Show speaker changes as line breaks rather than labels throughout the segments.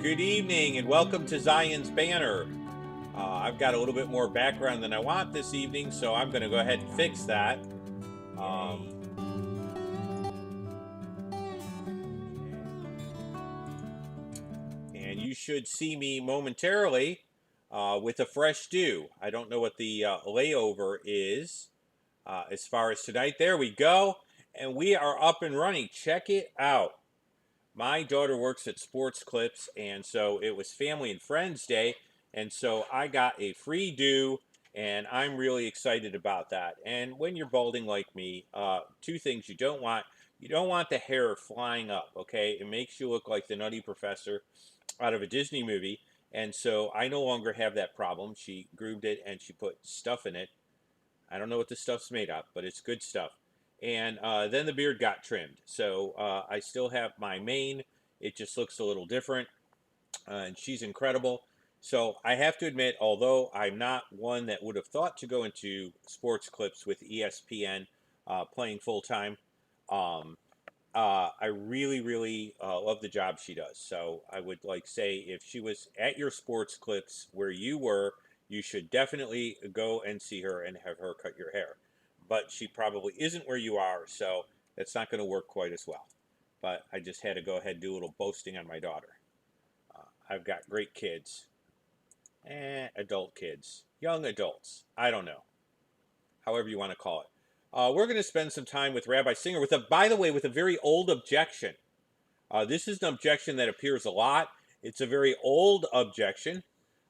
Good evening and welcome to Zion's Banner. I've got a little bit more background than I want this evening, so I'm going to go ahead and fix that. Um, and you should see me momentarily with a fresh dew. I don't know what the layover is as far as tonight. There we go. And we are up and running. Check it out. My daughter works at Sports Clips, and so it was Family and Friends Day, and so I got a free do, and I'm really excited about that. And when you're balding like me, two things you don't want. You don't want the hair flying up, okay? It makes you look like the Nutty Professor out of a Disney movie, and so I no longer have that problem. She groomed it, and she put stuff in it. I don't know what the stuff's made of, but it's good stuff. And then the beard got trimmed. So I still have my mane. It just looks a little different. And she's incredible. So I have to admit, although I'm not one that would have thought to go into sports clips with ESPN playing full time, um, I really, really love the job she does. So I would like say if she was at your sports clips where you were, you should definitely go and see her and have her cut your hair. But she probably isn't where you are, so that's not going to work quite as well. But I just had to go ahead and do a little boasting on my daughter. I've got great kids, adult kids, young adults. I don't know, however you want to call it. We're going to spend some time with Rabbi Singer by the way, with a very old objection. This is an objection that appears a lot. It's a very old objection.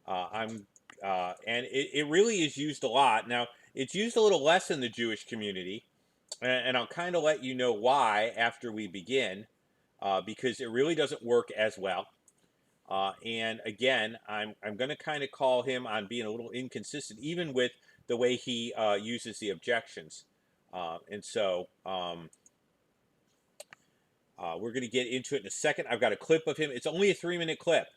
And it really is used a lot. Now, it's used a little less in the Jewish community, and I'll kind of let you know why after we begin, because it really doesn't work as well. And again, I'm going to kind of call him on being a little inconsistent, even with the way he uses the objections. And so we're going to get into it in a second. I've got a clip of him. It's only a 3-minute clip.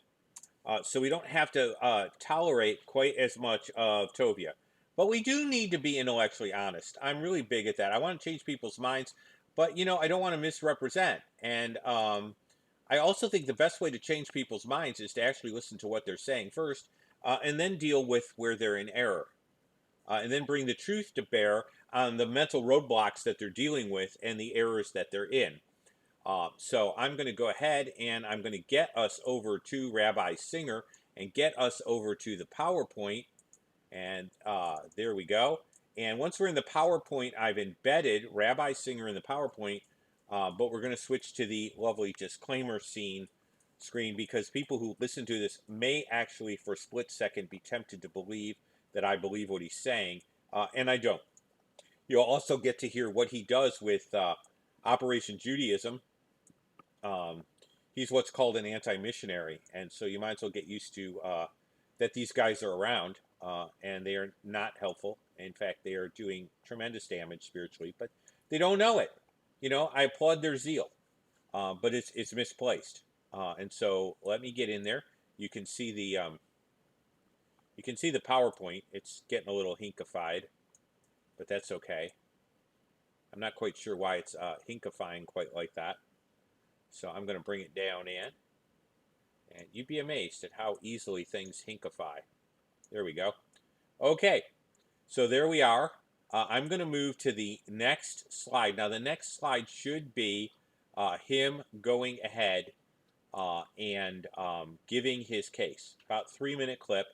So we don't have to tolerate quite as much of Tovia. But we do need to be intellectually honest. I'm really big at that. I want to change people's minds, but I don't want to misrepresent. And I also think the best way to change people's minds is to actually listen to what they're saying first, and then deal with where they're in error, and then bring the truth to bear on the mental roadblocks that they're dealing with and the errors that they're in. So I'm going to go ahead and I'm going to get us over to Rabbi Singer and get us over to the PowerPoint. And there we go. And once we're in the PowerPoint, I've embedded Rabbi Singer in the PowerPoint, but we're going to switch to the lovely disclaimer screen because people who listen to this may actually for a split second be tempted to believe that I believe what he's saying, and I don't. You'll also get to hear what he does with Operation Judaism. He's what's called an anti-missionary, and so you might as well get used to that these guys are around, and they are not helpful. In fact, they are doing tremendous damage spiritually, but they don't know it. I applaud their zeal, but it's misplaced. And so let me get in there. You can see the PowerPoint. It's getting a little hinkified, but that's okay. I'm not quite sure why it's hinkifying quite like that. So I'm going to bring it down in. And you'd be amazed at how easily things hinkify. There we go. Okay, so there we are. I'm going to move to the next slide. Now, the next slide should be him going ahead and giving his case. About 3-minute clip.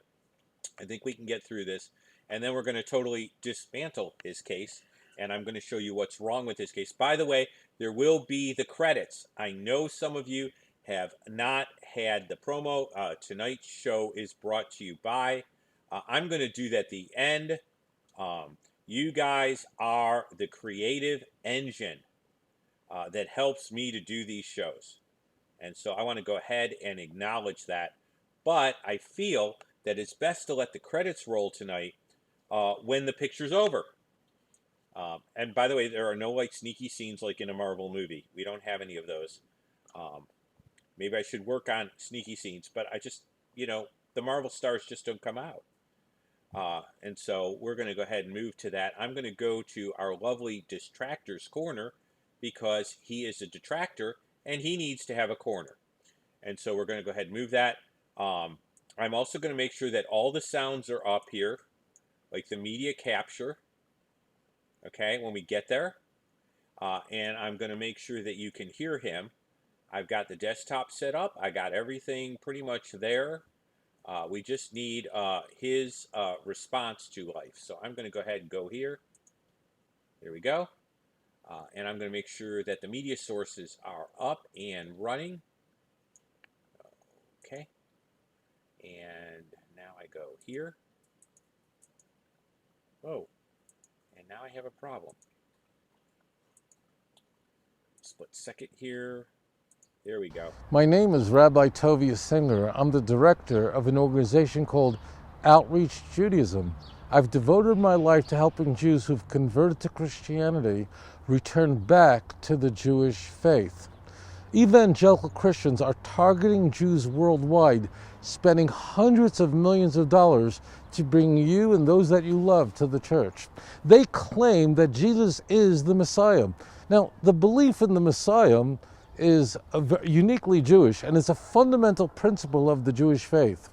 I think we can get through this. And then we're going to totally dismantle his case. And I'm going to show you what's wrong with his case. By the way, there will be the credits. I know some of you have not had the promo. Tonight's show is brought to you by. I'm going to do that at the end. You guys are the creative engine that helps me to do these shows. And so I want to go ahead and acknowledge that. But I feel that it's best to let the credits roll tonight when the picture's over. And by the way, there are no sneaky scenes like in a Marvel movie. We don't have any of those. Maybe I should work on sneaky scenes, but I just, the Marvel stars just don't come out. And so we're going to go ahead and move to that. I'm going to go to our lovely Distractors Corner because he is a detractor and he needs to have a corner. And so we're going to go ahead and move that. I'm also going to make sure that all the sounds are up here, like the media capture, okay, when we get there. And I'm going to make sure that you can hear him. I've got the desktop set up. I got everything pretty much there. We just need his response to life. So I'm going to go ahead and go here. There we go. And I'm going to make sure that the media sources are up and running. Okay. And now I go here. Oh, and now I have a problem. Split second here. There we go.
My name is Rabbi Singer. I'm the director of an organization called Outreach Judaism. I've devoted my life to helping Jews who've converted to Christianity return back to the Jewish faith. Evangelical Christians are targeting Jews worldwide, spending hundreds of millions of dollars to bring you and those that you love to the church. They claim that Jesus is the Messiah. Now, the belief in the Messiah is uniquely Jewish and is a fundamental principle of the Jewish faith.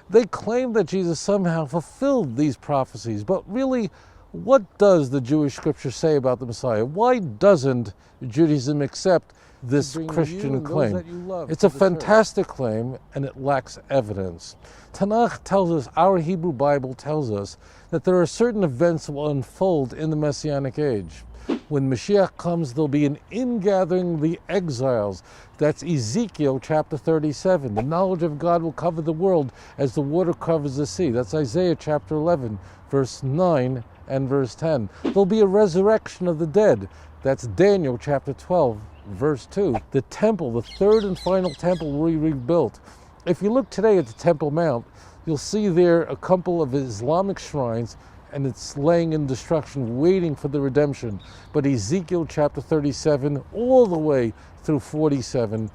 They claim that Jesus somehow fulfilled these prophecies, but really, what does the Jewish scripture say about the Messiah? Why doesn't Judaism accept this Christian claim? It's a fantastic claim, and it lacks evidence. Tanakh tells us, our Hebrew Bible tells us, that there are certain events that will unfold in the Messianic age. When Moshiach comes, there'll be an ingathering of the exiles. That's Ezekiel chapter 37. The knowledge of God will cover the world as the water covers the sea. That's Isaiah chapter 11, verse 9 and verse 10. There'll be a resurrection of the dead. That's Daniel chapter 12, verse 2. The temple, the third and final temple, will be rebuilt. If you look today at the Temple Mount, you'll see there a couple of Islamic shrines, and it's laying in destruction, waiting for the redemption. But Ezekiel chapter 37, all the way through 47,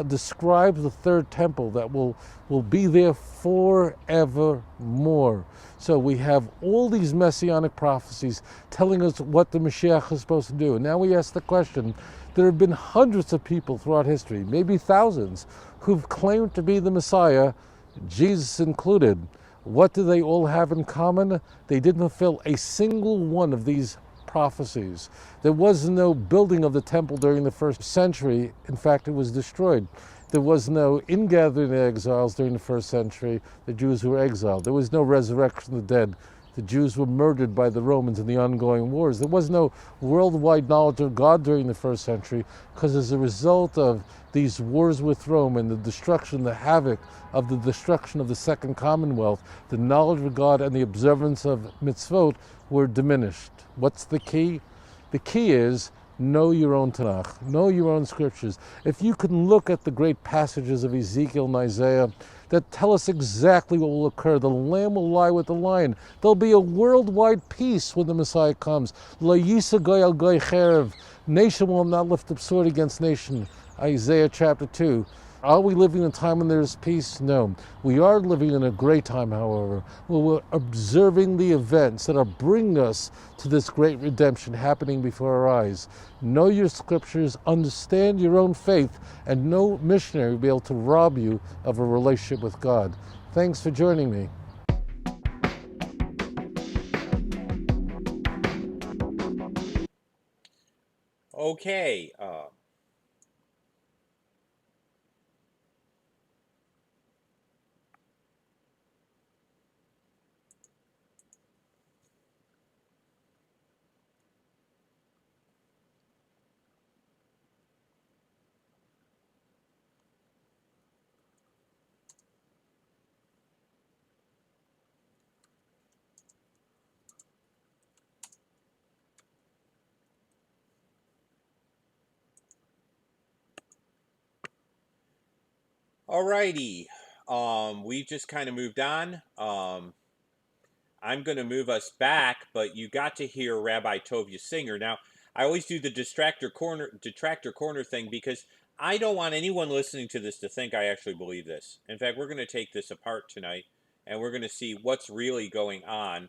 describes the third temple that will be there forevermore. So we have all these messianic prophecies telling us what the Moshiach is supposed to do. And now we ask the question, there have been hundreds of people throughout history, maybe thousands, who've claimed to be the Messiah, Jesus included. What do they all have in common? They didn't fulfill a single one of these prophecies. There was no building of the temple during the first century. In fact, it was destroyed. There was no ingathering of exiles during the first century, the Jews who were exiled. There was no resurrection of the dead. The Jews were murdered by the Romans in the ongoing wars. There was no worldwide knowledge of God during the first century, because as a result of these wars with Rome and the destruction, the havoc of the destruction of the Second Commonwealth, the knowledge of God and the observance of mitzvot were diminished. What's the key? The key is know your own Tanakh, know your own scriptures. If you can look at the great passages of Ezekiel and Isaiah that tell us exactly what will occur. The lamb will lie with the lion. There'll be a worldwide peace when the Messiah comes. Lo yisa goy al goy cherev. Nation will not lift up sword against nation. Isaiah chapter 2. Are we living in a time when there is peace? No. We are living in a great time, however, where we're observing the events that are bringing us to this great redemption happening before our eyes. Know your scriptures, understand your own faith, and no missionary will be able to rob you of a relationship with God. Thanks for joining me.
Okay. Alrighty. We just kind of moved on. I'm going to move us back, but you got to hear Rabbi Tovia Singer. Now, I always do the detractor corner thing because I don't want anyone listening to this to think I actually believe this. In fact, we're going to take this apart tonight, and we're going to see what's really going on.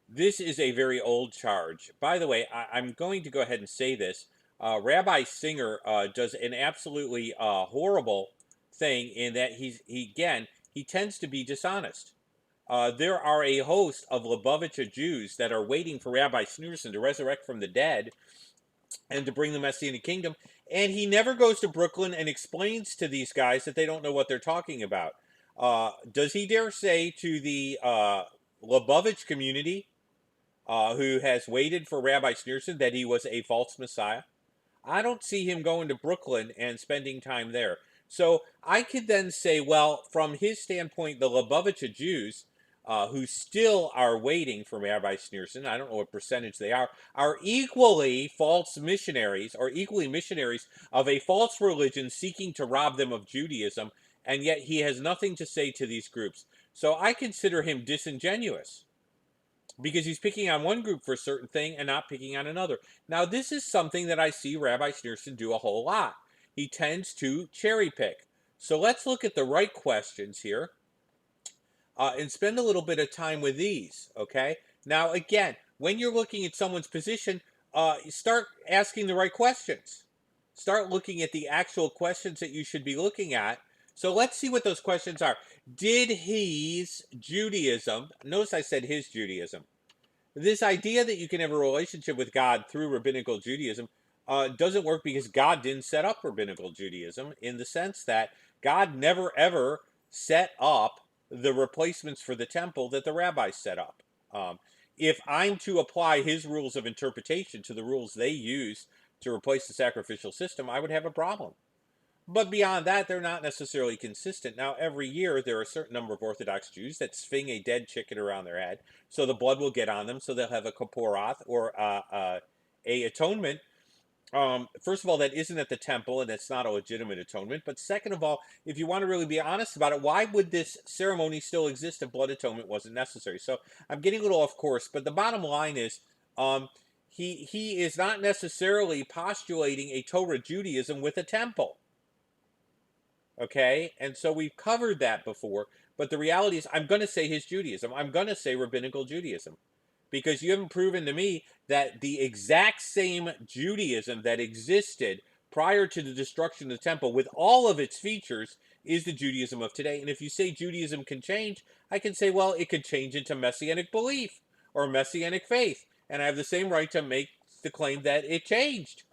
This is a very old charge. By the way, I'm going to go ahead and say this. Rabbi Singer does an absolutely horrible thing in that he tends to be dishonest. There are a host of Lubavitcher Jews that are waiting for Rabbi Sneerson to resurrect from the dead and to bring the Messianic kingdom. And he never goes to Brooklyn and explains to these guys that they don't know what they're talking about. Does he dare say to the Lubavitch community who has waited for Rabbi Sneerson that he was a false Messiah? I don't see him going to Brooklyn and spending time there. So I could then say, well, from his standpoint, the Lubavitcher Jews, who still are waiting for Rabbi Sneerson, I don't know what percentage they are equally false missionaries or equally missionaries of a false religion seeking to rob them of Judaism, and yet he has nothing to say to these groups. So I consider him disingenuous because he's picking on one group for a certain thing and not picking on another. Now, this is something that I see Rabbi Sneerson do a whole lot. He tends to cherry pick. So let's look at the right questions here and spend a little bit of time with these, okay? Now, again, when you're looking at someone's position, start asking the right questions. Start looking at the actual questions that you should be looking at. So let's see what those questions are. Did his Judaism, notice I said his Judaism, this idea that you can have a relationship with God through rabbinical Judaism doesn't work because God didn't set up rabbinical Judaism in the sense that God never ever set up the replacements for the temple that the rabbis set up. If I'm to apply his rules of interpretation to the rules they use to replace the sacrificial system, I would have a problem. But beyond that, they're not necessarily consistent. Now, every year, there are a certain number of Orthodox Jews that swing a dead chicken around their head, so the blood will get on them, so they'll have a kaporath or a atonement. First of all, that isn't at the temple, and that's not a legitimate atonement. But second of all, if you want to really be honest about it, why would this ceremony still exist if blood atonement wasn't necessary? So I'm getting a little off course, but the bottom line is, he is not necessarily postulating a Torah Judaism with a temple. Okay, and so we've covered that before, but the reality is I'm going to say his Judaism. I'm going to say rabbinical Judaism because you haven't proven to me that the exact same Judaism that existed prior to the destruction of the temple with all of its features is the Judaism of today. And if you say Judaism can change, I can say, well, it could change into Messianic belief or Messianic faith, and I have the same right to make the claim that it changed.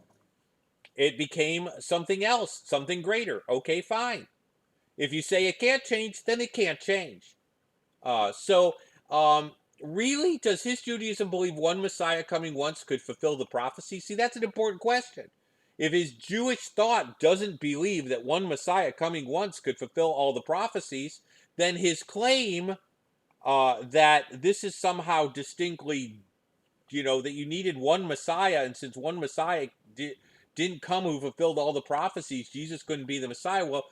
It became something else, something greater. Okay, fine. If you say it can't change, then it can't change. So, really, does his Judaism believe one Messiah coming once could fulfill the prophecy? See, that's an important question. If his Jewish thought doesn't believe that one Messiah coming once could fulfill all the prophecies, then his claim that this is somehow distinctly, that you needed one Messiah, and since one Messiah didn't come who fulfilled all the prophecies, Jesus couldn't be the Messiah. Well,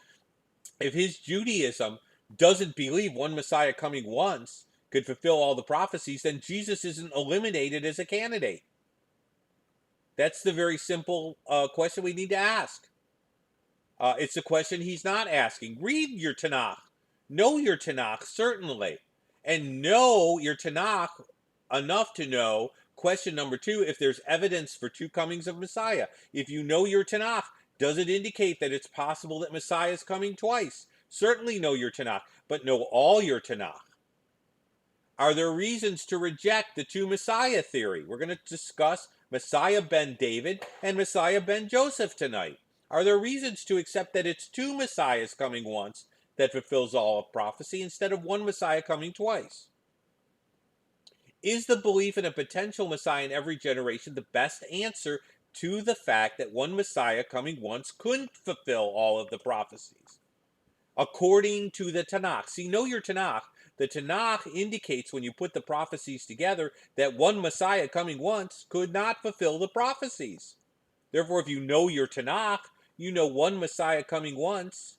if his Judaism doesn't believe one Messiah coming once could fulfill all the prophecies, then Jesus isn't eliminated as a candidate. That's the very simple question we need to ask. It's a question he's not asking. Read your Tanakh. Know your Tanakh, certainly. And know your Tanakh enough to know, question number 2, if there's evidence for two comings of Messiah. If you know your Tanakh, does it indicate that it's possible that Messiah is coming twice? Certainly know your Tanakh, but know all your Tanakh. Are there reasons to reject the two Messiah theory? We're going to discuss Messiah ben David and Messiah ben Joseph tonight. Are there reasons to accept that it's two Messiahs coming once that fulfills all of prophecy instead of one Messiah coming twice? Is the belief in a potential Messiah in every generation the best answer to the fact that one Messiah coming once couldn't fulfill all of the prophecies? According to the Tanakh. See, know your Tanakh. The Tanakh indicates when you put the prophecies together that one Messiah coming once could not fulfill the prophecies. Therefore, if you know your Tanakh, you know one Messiah coming once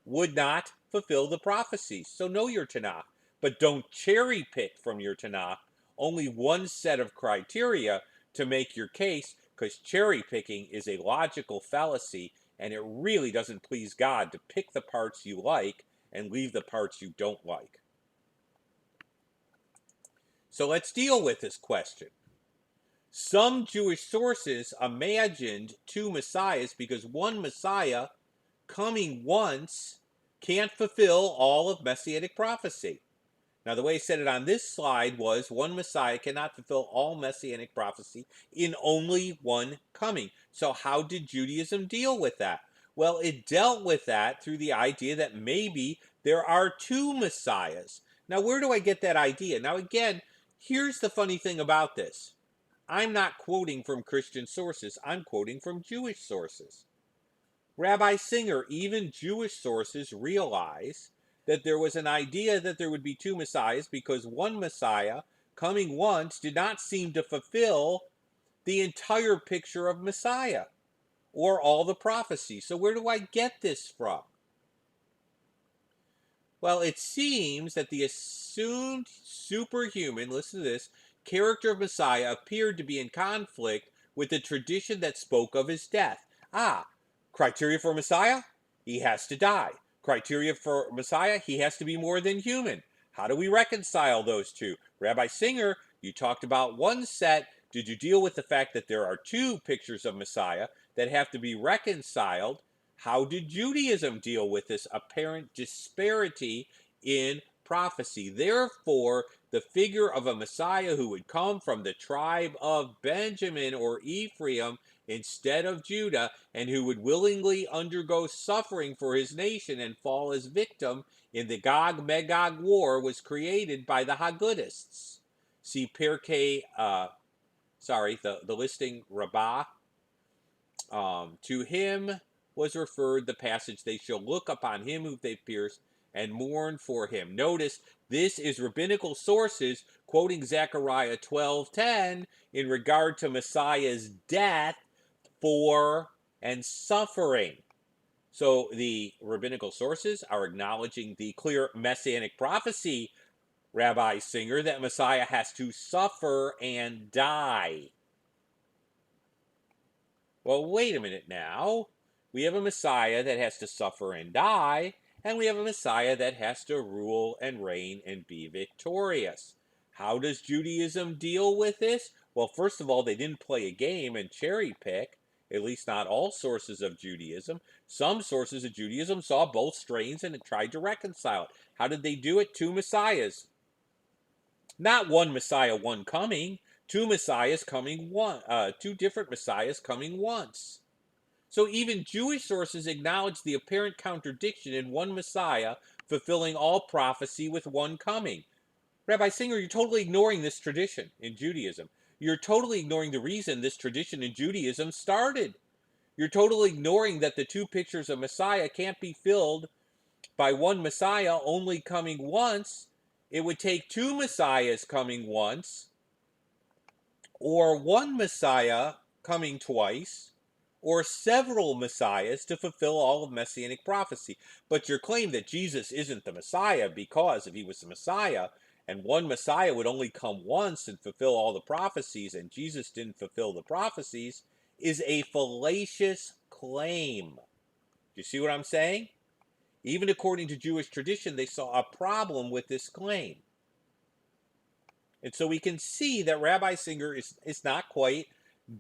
would not fulfill the prophecies. So know your Tanakh, but don't cherry pick from your Tanakh only one set of criteria to make your case, because cherry picking is a logical fallacy, and it really doesn't please God to pick the parts you like and leave the parts you don't like. So let's deal with this question. Some Jewish sources imagined two messiahs because one messiah coming once can't fulfill all of Messianic prophecy. Now, the way he said it on this slide was one Messiah cannot fulfill all Messianic prophecy in only one coming. So, how did Judaism deal with that? Well, it dealt with that through the idea that maybe there are two Messiahs. Now, where do I get that idea? Now, again, here's the funny thing about this. I'm not quoting from Christian sources, I'm quoting from Jewish sources. Rabbi Singer, even Jewish sources realize that there was an idea that there would be two messiahs because one messiah coming once did not seem to fulfill the entire picture of Messiah or all the prophecies. So where do I get this from? Well, it seems that the assumed superhuman, listen to this, character of Messiah appeared to be in conflict with the tradition that spoke of his death. Criteria for Messiah? He has to die. Criteria for Messiah? He has to be more than human. How do we reconcile those two? Rabbi Singer, you talked about one set. Did you deal with the fact that there are two pictures of Messiah that have to be reconciled? How did Judaism deal with this apparent disparity in prophecy? Therefore, the figure of a Messiah who would come from the tribe of Benjamin or Ephraim instead of Judah, and who would willingly undergo suffering for his nation and fall as victim in the Gog-Magog war, was created by the Haggudists. See Pirkei, the listing Rabbah. To him was referred the passage, they shall look upon him whom they pierced and mourn for him. Notice this is rabbinical sources quoting Zechariah 12:10 in regard to Messiah's death for and suffering. So the rabbinical sources are acknowledging the clear messianic prophecy, Rabbi Singer, that Messiah has to suffer and die. Well, wait a minute now. We have a Messiah that has to suffer and die, and we have a Messiah that has to rule and reign and be victorious. How does Judaism deal with this? Well, first of all, they didn't play a game and cherry pick, at least not all sources of Judaism. Some sources of Judaism saw both strains and tried to reconcile it. How did they do it? Two Messiahs. Not one Messiah, one coming. Two Messiahs coming two different Messiahs coming once. So even Jewish sources acknowledge the apparent contradiction in one Messiah fulfilling all prophecy with one coming. Rabbi Singer, you're totally ignoring this tradition in Judaism. You're totally ignoring the reason this tradition in Judaism started. You're totally ignoring that the two pictures of Messiah can't be filled by one Messiah only coming once. It would take two Messiahs coming once, or one Messiah coming twice, or several Messiahs to fulfill all of Messianic prophecy. But your claim that Jesus isn't the Messiah because if he was the Messiah, and one Messiah would only come once and fulfill all the prophecies, and Jesus didn't fulfill the prophecies, is a fallacious claim. Do you see what I'm saying? Even according to Jewish tradition, they saw a problem with this claim. And so we can see that Rabbi Singer is not quite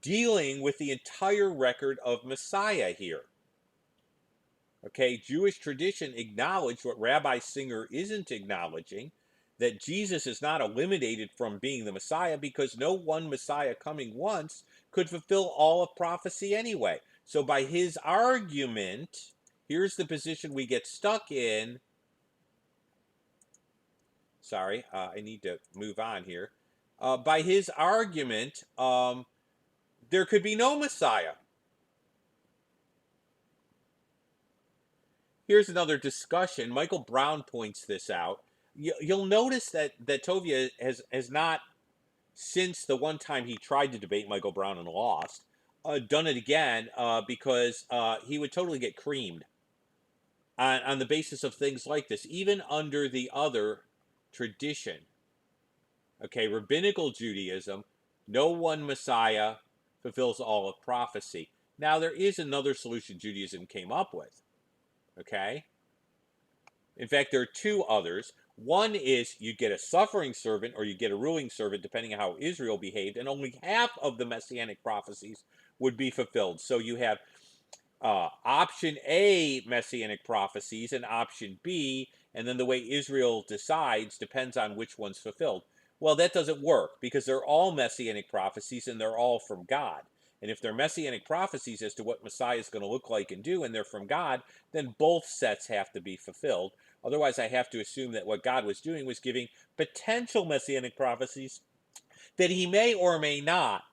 dealing with the entire record of Messiah here. Okay, Jewish tradition acknowledged what Rabbi Singer isn't acknowledging, that Jesus is not eliminated from being the Messiah because no one Messiah coming once could fulfill all of prophecy anyway. So by his argument, here's the position we get stuck in. Sorry, I need to move on here. By his argument, there could be no Messiah. Here's another discussion. Michael Brown points this out. You'll notice that Tovia has not, since the one time he tried to debate Michael Brown and lost, done it again because he would totally get creamed on the basis of things like this, even under the other tradition. Okay, rabbinical Judaism, no one Messiah fulfills all of prophecy. Now, there is another solution Judaism came up with. Okay? In fact, there are two others. One is you get a suffering servant or you get a ruling servant, depending on how Israel behaved, and only half of the messianic prophecies would be fulfilled. So you have option A, messianic prophecies, and option B, and then the way Israel decides depends on which one's fulfilled. Well, that doesn't work because they're all messianic prophecies and they're all from God. And if they're messianic prophecies as to what Messiah is going to look like and do, and they're from God, then both sets have to be fulfilled. Otherwise, I have to assume that what God was doing was giving potential messianic prophecies that he may or may not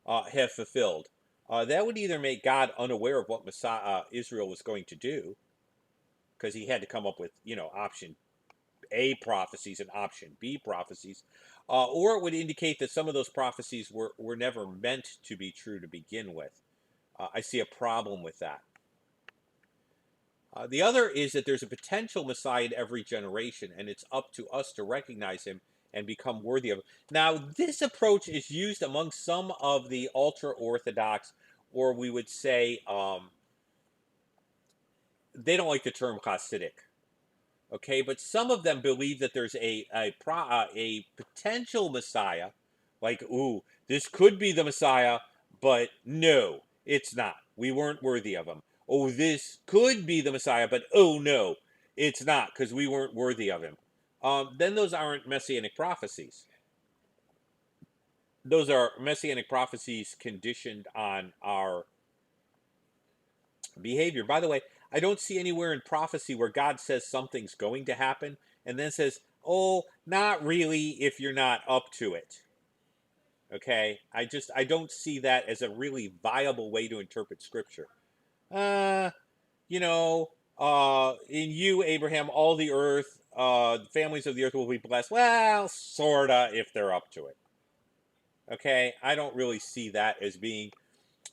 have fulfilled. That would either make God unaware of what Messiah, Israel was going to do, because he had to come up with, option A prophecies and option B prophecies, or it would indicate that some of those prophecies were never meant to be true to begin with. I see a problem with that. The other is that there's a potential Messiah in every generation, and it's up to us to recognize him and become worthy of him. Now, this approach is used among some of the ultra Orthodox, or we would say they don't like the term Hasidic. Okay, but some of them believe that there's a potential Messiah, like, ooh, this could be the Messiah, but no, it's not. We weren't worthy of him. Oh, this could be the Messiah, but oh no, it's not because we weren't worthy of him. Then those aren't messianic prophecies. Those are messianic prophecies conditioned on our behavior. By the way, I don't see anywhere in prophecy where God says something's going to happen and then says, "Oh, not really if you're not up to it." Okay? I don't see that as a really viable way to interpret scripture. Uh, you know, in you Abraham all the earth, the families of the earth will be blessed. Well, sorta if they're up to it. Okay? I don't really see that as being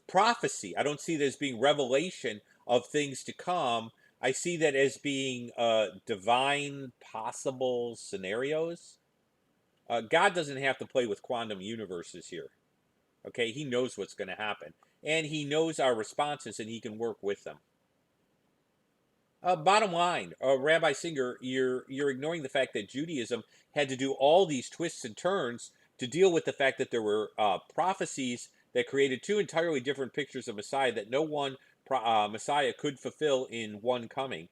prophecy. I don't see that as being revelation of things to come. I see that as being divine possible scenarios. God doesn't have to play with quantum universes here. Okay, he knows what's going to happen, and he knows our responses, and he can work with them. Bottom line, Rabbi Singer, you're ignoring the fact that Judaism had to do all these twists and turns to deal with the fact that there were prophecies that created two entirely different pictures of Messiah that no one Messiah could fulfill in one coming,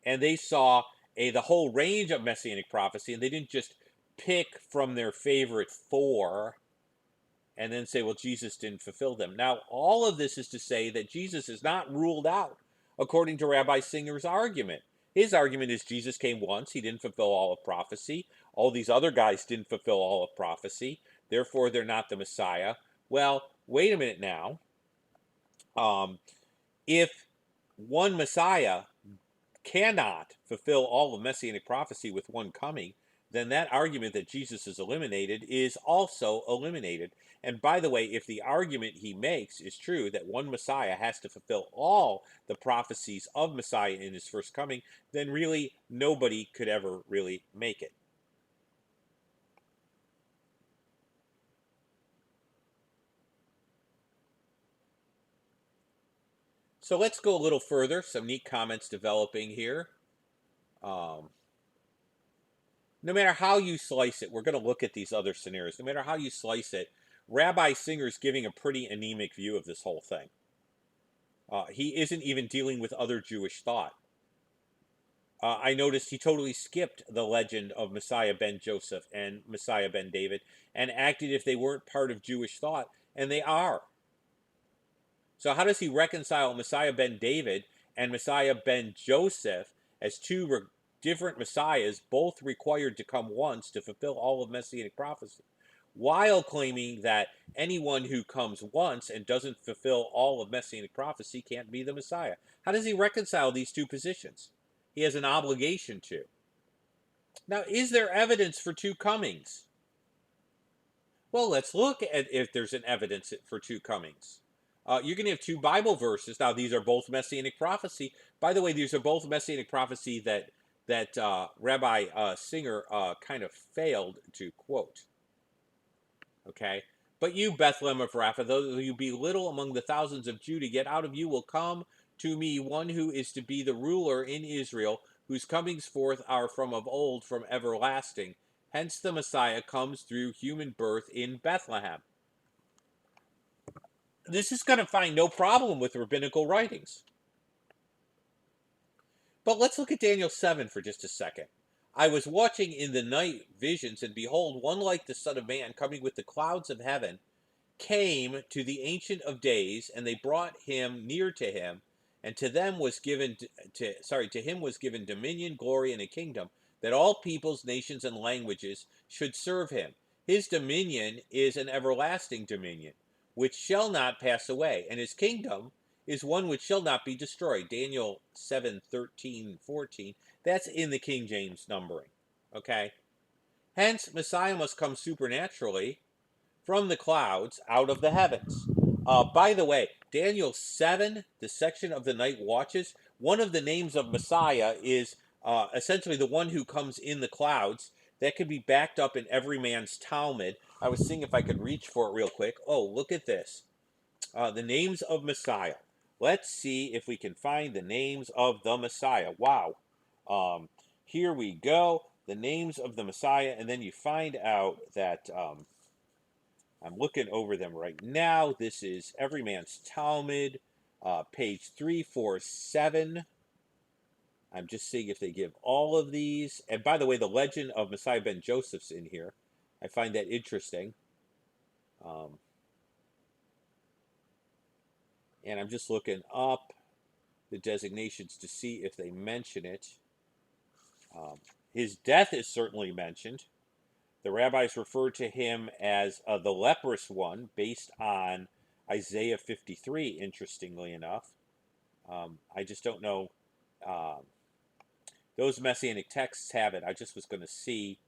and they saw the whole range of messianic prophecy, and they didn't just pick from their favorite four and then say, well, Jesus didn't fulfill them. Now, all of this is to say that Jesus is not ruled out, according to Rabbi Singer's argument. His argument is Jesus came once, he didn't fulfill all of prophecy. All these other guys didn't fulfill all of prophecy, therefore, they're not the Messiah. Well, wait a minute now. If one Messiah cannot fulfill all of messianic prophecy with one coming, then that argument that Jesus is eliminated is also eliminated. And by the way, if the argument he makes is true that one Messiah has to fulfill all the prophecies of Messiah in his first coming, then really nobody could ever really make it. So let's go a little further. Some neat comments developing here. Um, no matter how you slice it, we're going to look at these other scenarios. No matter how you slice it, Rabbi Singer's giving a pretty anemic view of this whole thing. He isn't even dealing with other Jewish thought. I noticed he totally skipped the legend of Messiah ben Joseph and Messiah ben David and acted if they weren't part of Jewish thought, and they are. So, how does he reconcile Messiah ben David and Messiah ben Joseph as two different messiahs, both required to come once to fulfill all of Messianic prophecy, while claiming that anyone who comes once and doesn't fulfill all of Messianic prophecy can't be the Messiah? How does he reconcile these two positions? He has an obligation to. Now, is there evidence for two comings? Well, let's look at if there's an evidence for two comings. You're going to have two Bible verses. Now, these are both Messianic prophecy. By the way, these are both Messianic prophecy that Rabbi Singer kind of failed to quote. Okay, but you, Bethlehem of Rapha, though you be little among the thousands of Judah, yet out of you will come to me one who is to be the ruler in Israel, whose comings forth are from of old, from everlasting. Hence the Messiah comes through human birth in Bethlehem. This is going to find no problem with rabbinical writings. But let's look at Daniel 7 for just a second. I was watching in the night visions, and behold, one like the Son of Man coming with the clouds of heaven came to the Ancient of Days, and they brought him near to him, and to them was given to him was given dominion, glory, and a kingdom, that all peoples, nations, and languages should serve him. His dominion is an everlasting dominion, which shall not pass away, and his kingdom is one which shall not be destroyed. Daniel 7:13-14. That's in the King James numbering. Okay? Hence, Messiah must come supernaturally from the clouds out of the heavens. By the way, Daniel 7, the section of the night watches, one of the names of Messiah is essentially the one who comes in the clouds. That could be backed up in every man's Talmud. I was seeing if I could reach for it real quick. Oh, look at this. The names of Messiah. Let's see if we can find the names of the Messiah. Wow. Here we go. The names of the Messiah. And then you find out that I'm looking over them right now. This is Everyman's Talmud, page 347. I'm just seeing if they give all of these. And by the way, the legend of Messiah ben Joseph's in here. I find that interesting. And I'm just looking up the designations to see if they mention it. His death is certainly mentioned. The rabbis refer to him as the leprous one, based on Isaiah 53, interestingly enough. I just don't know. Those Messianic texts have it. I just was going to see.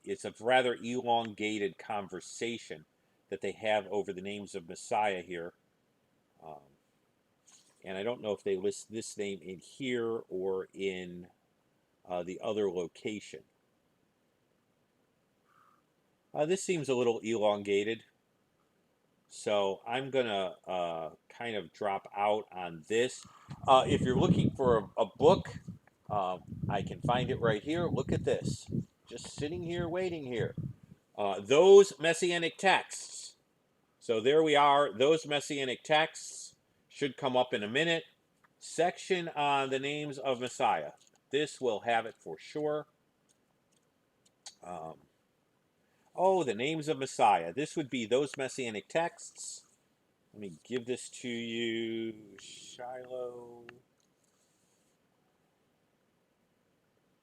It's a rather elongated conversation that they have over the names of Messiah here. And I don't know if they list this name in here or in the other location. This seems a little elongated. So I'm going to kind of drop out on this. If you're looking for a book, I can find it right here. Look at this. Just sitting here, waiting here. Those Messianic texts. So there we are. Those Messianic texts should come up in a minute. Section on the names of Messiah. This will have it for sure. Oh, the names of Messiah. This would be those Messianic texts. Let me give this to you, Shiloh.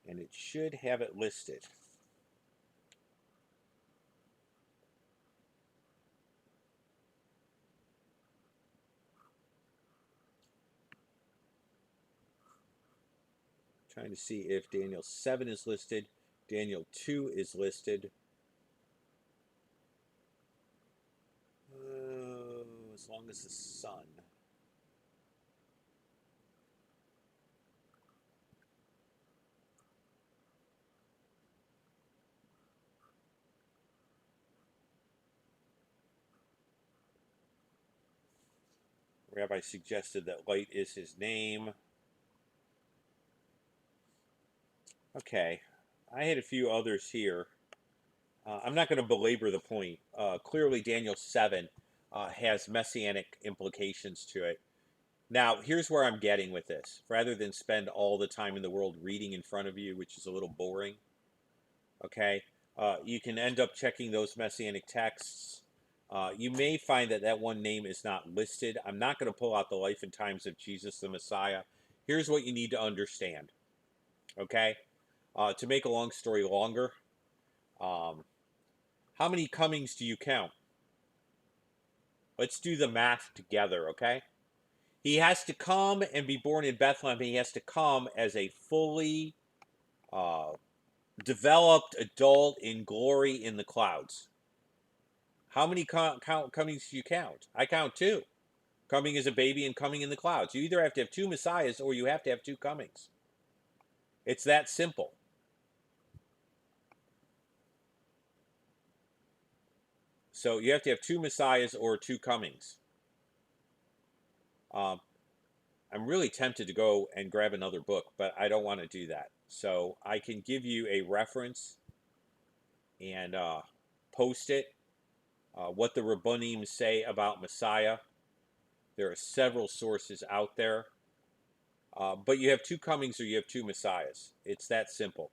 And it should have it listed. Trying to see if Daniel 7 is listed. Daniel 2 is listed. As long as the sun. Rabbi suggested that light is his name. Okay, I had a few others here. I'm not going to belabor the point. Clearly, Daniel 7 has messianic implications to it. Now, here's where I'm getting with this. Rather than spend all the time in the world reading in front of you, which is a little boring, okay, you can end up checking those messianic texts. You may find that that one name is not listed. I'm not going to pull out the life and times of Jesus the Messiah. Here's what you need to understand, okay? To make a long story longer, how many comings do you count? Let's do the math together, okay? He has to come and be born in Bethlehem. He has to come as a fully developed adult in glory in the clouds. How many comings do you count? I count two. Coming as a baby and coming in the clouds. You either have to have two messiahs or you have to have two comings. It's that simple. So you have to have two messiahs or two comings. I'm really tempted to go and grab another book, but I don't want to do that. So I can give you a reference and post it, what the Rabbonim say about Messiah. There are several sources out there. But you have two comings or you have two Messiahs. It's that simple.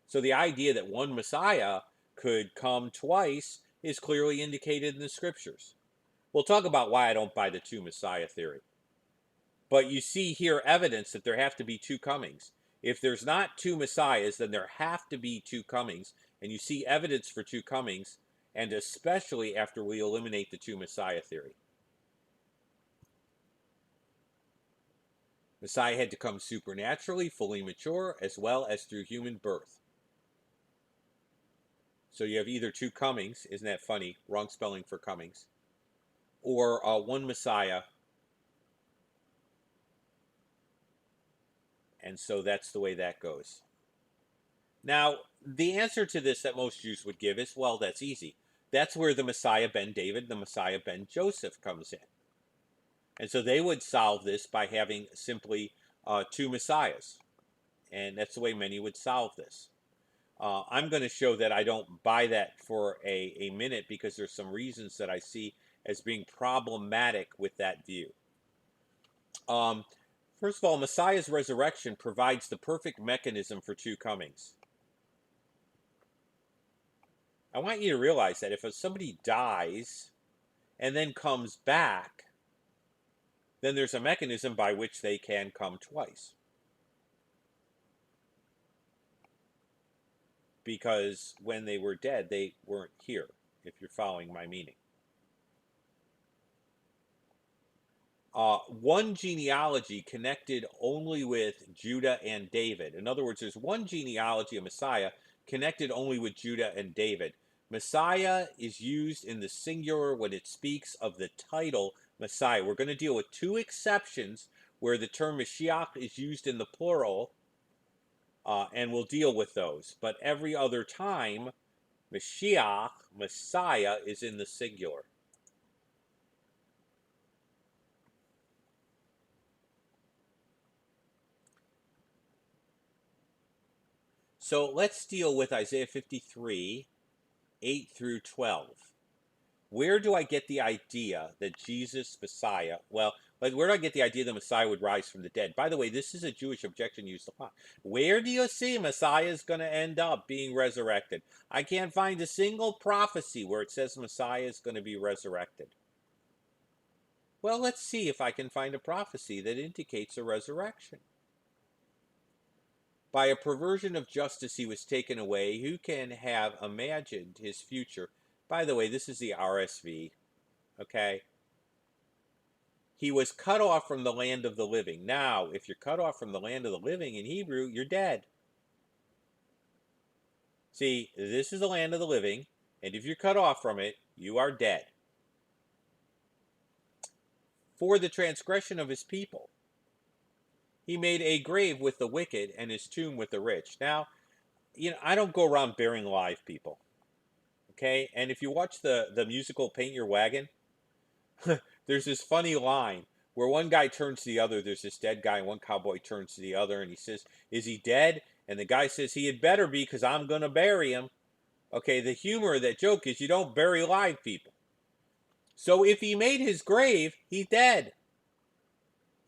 So the idea that one Messiah could come twice is clearly indicated in the scriptures. We'll talk about why I don't buy the two Messiah theory. But you see here evidence that there have to be two comings. If there's not two Messiahs, then there have to be two comings. And you see evidence for two comings, and especially after we eliminate the two Messiah theory. Messiah had to come supernaturally, fully mature, as well as through human birth. So you have either two comings, isn't that funny? Wrong spelling for comings. Or one Messiah. And so that's the way that goes. Now, the answer to this that most Jews would give is, well, that's easy. That's where the Messiah ben David, the Messiah ben Joseph comes in. And so they would solve this by having simply two Messiahs. And that's the way many would solve this. I'm going to show that I don't buy that for a minute because there's some reasons that I see as being problematic with that view. First of all, Messiah's resurrection provides the perfect mechanism for two comings. I want you to realize that if somebody dies and then comes back, then there's a mechanism by which they can come twice. Because when they were dead, they weren't here, if you're following my meaning. One genealogy connected only with Judah and David. In other words, there's one genealogy of Messiah connected only with Judah and David. Messiah is used in the singular when it speaks of the title Messiah. We're going to deal with two exceptions where the term Moshiach is used in the plural, and we'll deal with those. But every other time, Moshiach, Messiah, is in the singular. So let's deal with Isaiah 53, 8 through 12. Where do I get the idea that Jesus, Messiah, where do I get the idea that Messiah would rise from the dead? By the way, this is a Jewish objection used a lot. Where do you see Messiah is going to end up being resurrected? I can't find a single prophecy where it says Messiah is going to be resurrected. Well, let's see if I can find a prophecy that indicates a resurrection. By a perversion of justice he was taken away. Who can have imagined his future? By the way, this is the RSV, okay? He was cut off from the land of the living. Now, if you're cut off from the land of the living in Hebrew, you're dead. See, this is the land of the living, and if you're cut off from it, you are dead. For the transgression of his people. He made a grave with the wicked and his tomb with the rich. Now, I don't go around burying live people. Okay? And if you watch the musical Paint Your Wagon, there's this funny line where one guy turns to the other. There's this dead guy, and one cowboy turns to the other, and he says, "Is he dead?" And the guy says, "He had better be, because I'm going to bury him." Okay, the humor of that joke is you don't bury live people. So if he made his grave, he's dead.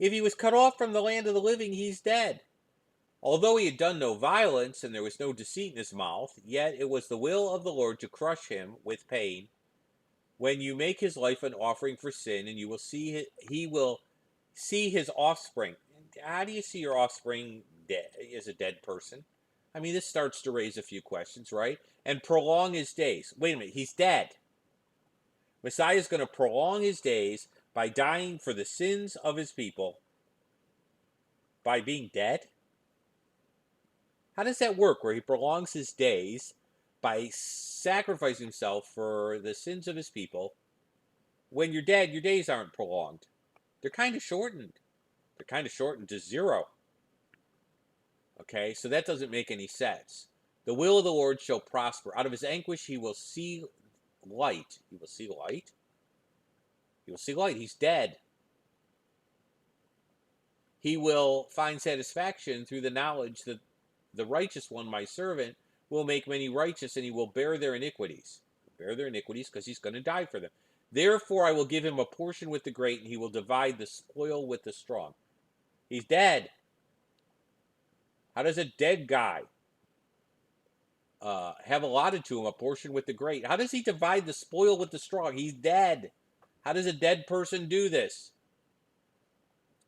If he was cut off from the land of the living, he's dead. Although he had done no violence, and there was no deceit in his mouth, yet it was the will of the Lord to crush him with pain. When you make his life an offering for sin, and you will see he will see his offspring. How do you see your offspring dead, as a dead person? I mean, this starts to raise a few questions, right? And prolong his days. Wait a minute, he's dead. Messiah is going to prolong his days by dying for the sins of his people by being dead? How does that work, where he prolongs his days by sacrificing himself for the sins of his people? When you're dead, your days aren't prolonged. They're kind of shortened. They're kind of shortened to 0. Okay, so that doesn't make any sense. The will of the Lord shall prosper. Out of his anguish he will see light. He will see light? He will see light. He's dead. he will find satisfaction through the knowledge that the righteous one, my servant, will make many righteous, and he will bear their iniquities. Bear their iniquities because he's going to die for them. Therefore, I will give him a portion with the great, and he will divide the spoil with the strong. He's dead. How does a dead guy have allotted to him a portion with the great? How does he divide the spoil with the strong? He's dead. How does a dead person do this?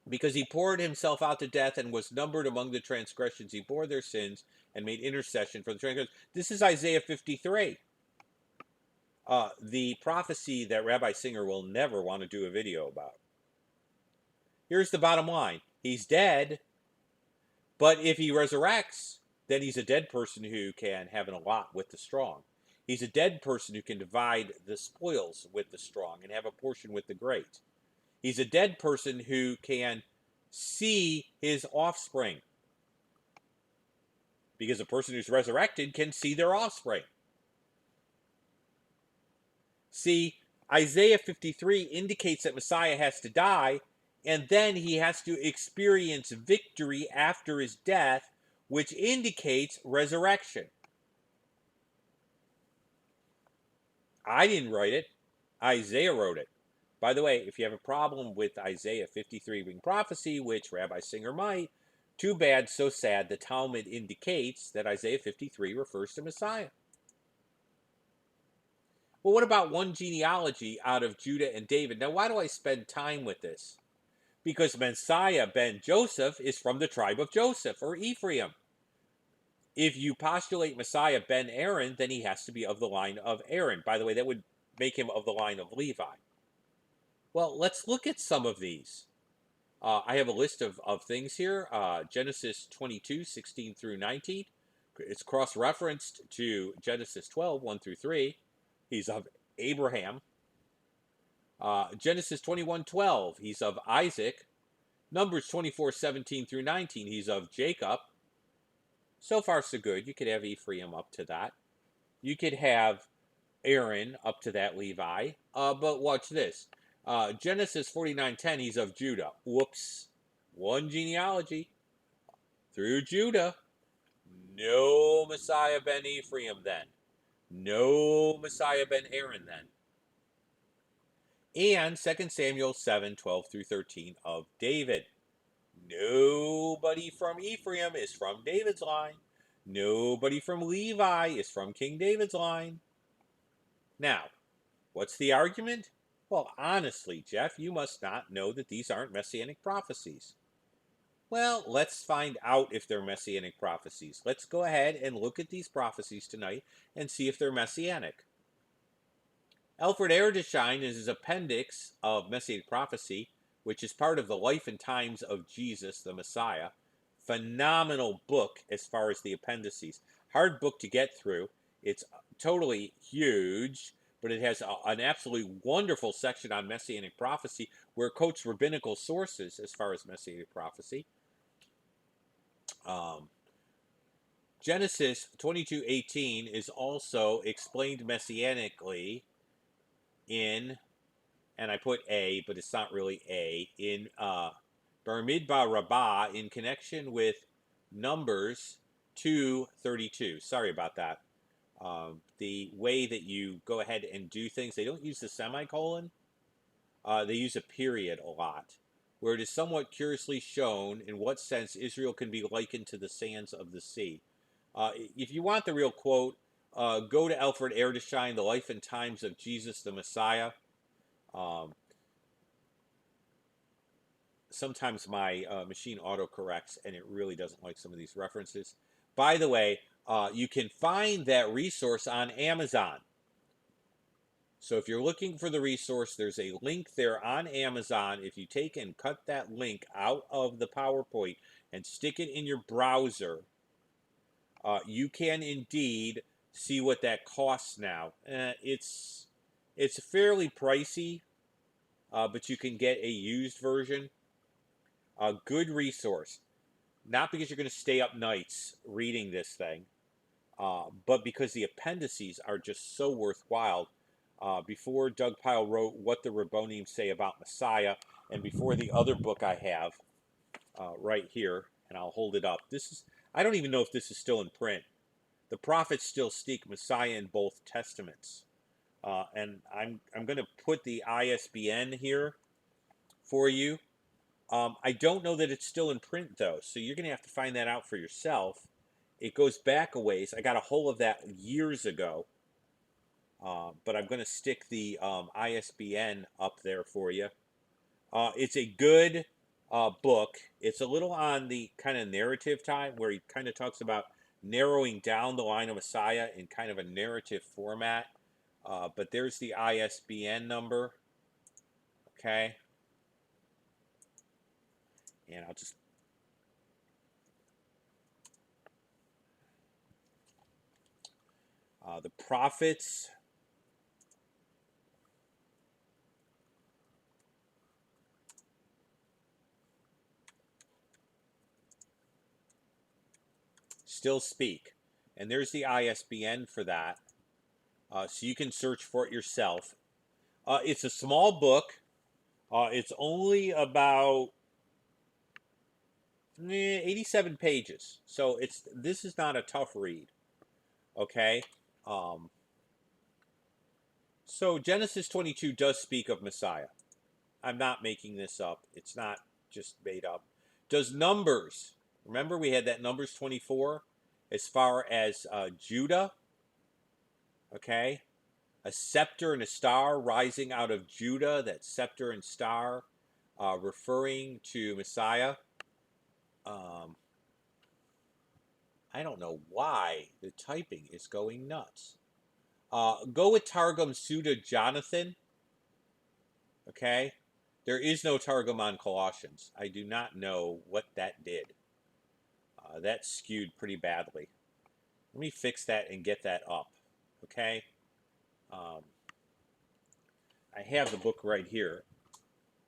Because he poured himself out to death and was numbered among the transgressions. He bore their sins and made intercession for the transgressions. This is Isaiah 53. The prophecy that Rabbi Singer will never want to do a video about. Here's the bottom line. He's dead, but if he resurrects, then he's a dead person who can have an allot with the strong. He's a dead person who can divide the spoils with the strong and have a portion with the great. He's a dead person who can see his offspring. Because a person who's resurrected can see their offspring. See, Isaiah 53 indicates that Messiah has to die, and then he has to experience victory after his death, which indicates resurrection. I didn't write it. Isaiah wrote it. By the way, if you have a problem with Isaiah 53 being prophecy, which Rabbi Singer might, too bad, so sad. The Talmud indicates that Isaiah 53 refers to Messiah. Well, what about one genealogy out of Judah and David? Now, why do I spend time with this? Because Messiah ben Joseph is from the tribe of Joseph, or Ephraim. If you postulate Messiah ben Aaron, then he has to be of the line of Aaron. By the way, that would make him of the line of Levi. Well, let's look at some of these. I have a list of things here. Genesis 22, 16 through 19. It's cross-referenced to Genesis 12, 1 through 3. He's of Abraham. Genesis 21, 12. He's of Isaac. Numbers 24, 17 through 19. He's of Jacob. So far, so good. You could have Ephraim up to that. You could have Aaron up to that, Levi. But watch this. Genesis 49:10, he's of Judah. Whoops. One genealogy. Through Judah. No Messiah ben Ephraim then. No Messiah ben Aaron then. And 2 Samuel 7:12 through 13 of David. Nobody from Ephraim is from David's line. Nobody from Levi is from King David's line. Now, what's the argument? Well, honestly, Jeff, you must not know that these aren't Messianic prophecies. Well, let's find out if they're Messianic prophecies. Let's go ahead and look at these prophecies tonight and see if they're Messianic. Alfred Erdeshine is his appendix of Messianic prophecy, which is part of the life and times of Jesus, the Messiah. Phenomenal book as far as the appendices. Hard book to get through. It's totally huge, but it has an absolutely wonderful section on Messianic prophecy where it quotes rabbinical sources as far as Messianic prophecy. Genesis 22:18 is also explained messianically in, and I put A, but it's not really A, in Barmidbar Rabbah in connection with Numbers 2:32. Sorry about that. The way that you go ahead and do things, they don't use the semicolon. They use a period a lot, where it is somewhat curiously shown in what sense Israel can be likened to the sands of the sea. If you want the real quote, go to Alfred Erdeshine, The Life and Times of Jesus the Messiah. Sometimes my machine autocorrects, and it really doesn't like some of these references. By the way, you can find that resource on Amazon. So if you're looking for the resource, there's a link there on Amazon. If you take and cut that link out of the PowerPoint and stick it in your browser, you can indeed see what that costs now. It's fairly pricey, but you can get a used version. A good resource. Not because you're going to stay up nights reading this thing, but because the appendices are just so worthwhile. Before Doug Pyle wrote What the Rabbonim Say About Messiah, and before the other book I have, right here, and I'll hold it up. I don't even know if this is still in print. The prophets still speak Messiah in both testaments. And I'm going to put the ISBN here for you. I don't know that it's still in print though, so you're going to have to find that out for yourself. It goes back a ways. I got a hold of that years ago, but I'm going to stick the ISBN up there for you. It's a good book. It's a little on the kind of narrative time where he kind of talks about narrowing down the line of Messiah in kind of a narrative format. But there's the ISBN number. Okay. And I'll just the prophets. Still speak. And there's the ISBN for that. So you can search for it yourself. It's a small book. It's only about 87 pages. So this is not a tough read. Okay. Um, so Genesis 22 does speak of Messiah. I'm not making this up. It's not just made up. Does Numbers, remember we had that Numbers 24 as far as Judah, okay? A scepter and a star rising out of Judah, that scepter and star referring to Messiah. I don't know why the typing is going nuts. Go with Targum Suda Jonathan, okay? There is no Targum on Colossians. I do not know what that did. That skewed pretty badly. Let me fix that and get that up, okay? Um, I have the book right here.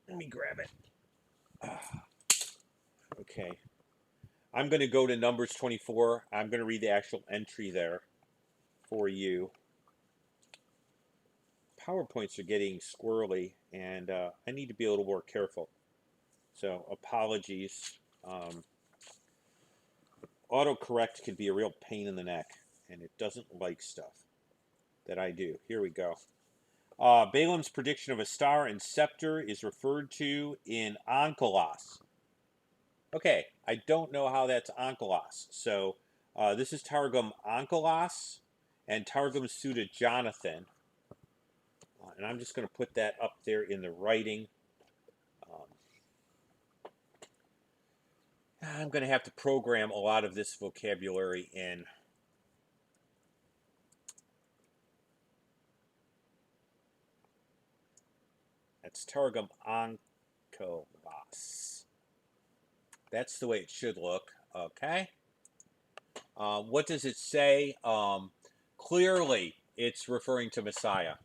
Let me grab it. Okay. I'm going to go to Numbers 24. I'm going to read the actual entry there for you. PowerPoints are getting squirrely, and I need to be a little more careful. So apologies. Autocorrect can be a real pain in the neck, and it doesn't like stuff that I do. Here we go. Balaam's prediction of a star and scepter is referred to in Onkelos. Okay, I don't know how that's Onkelos. So this is Targum Onkelos and Targum Suda Jonathan. And I'm just going to put that up there in the writing. I'm going to have to program a lot of this vocabulary in. That's Targum Onkelos. That's the way it should look. Okay. What does it say? Clearly, it's referring to Messiah.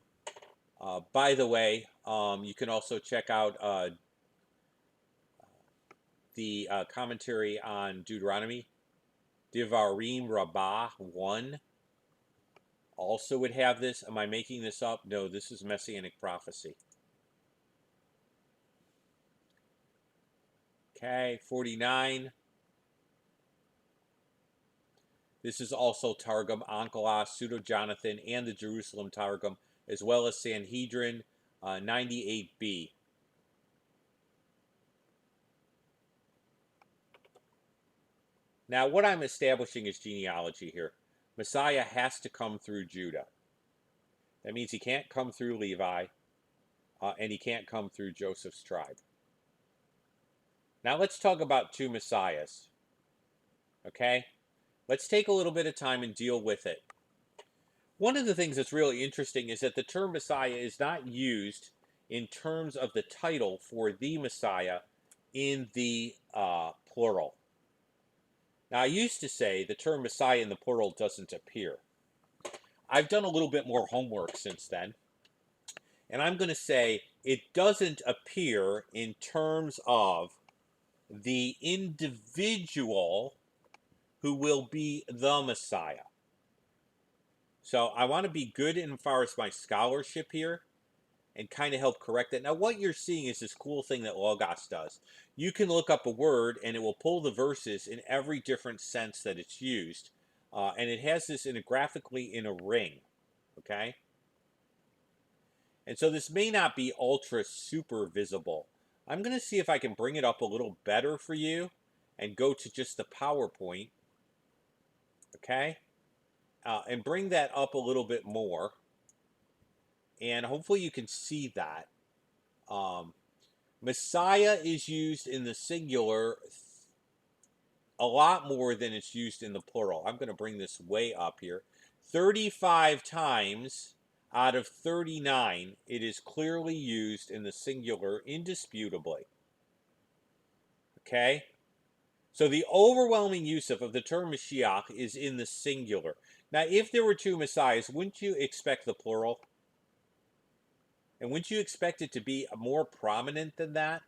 By the way, you can also check out the commentary on Deuteronomy. Devarim Rabbah 1 also would have this. Am I making this up? No, this is Messianic prophecy. Okay, 49. This is also Targum Onkelos, Pseudo Jonathan, and the Jerusalem Targum, as well as Sanhedrin 98b. Now, what I'm establishing is genealogy here. Messiah has to come through Judah. That means he can't come through Levi, and he can't come through Joseph's tribe. Now, let's talk about two Messiahs. Okay? Let's take a little bit of time and deal with it. One of the things that's really interesting is that the term Messiah is not used in terms of the title for the Messiah in the plural. Now, I used to say the term Messiah in the plural doesn't appear. I've done a little bit more homework since then, and I'm going to say it doesn't appear in terms of the individual who will be the Messiah. So I want to be good as far as my scholarship here, and kind of help correct it. Now, what you're seeing is this cool thing that Logos does. You can look up a word, and it will pull the verses in every different sense that it's used. And it has this graphically in a ring, okay? And so this may not be ultra super visible. I'm going to see if I can bring it up a little better for you and go to just the PowerPoint, okay? And bring that up a little bit more. And hopefully you can see that. Messiah is used in the singular a lot more than it's used in the plural. I'm going to bring this way up here. 35 times out of 39, it is clearly used in the singular indisputably. Okay? So the overwhelming use of the term Moshiach is in the singular. Now, if there were two Messiahs, wouldn't you expect the plural? And wouldn't you expect it to be more prominent than that?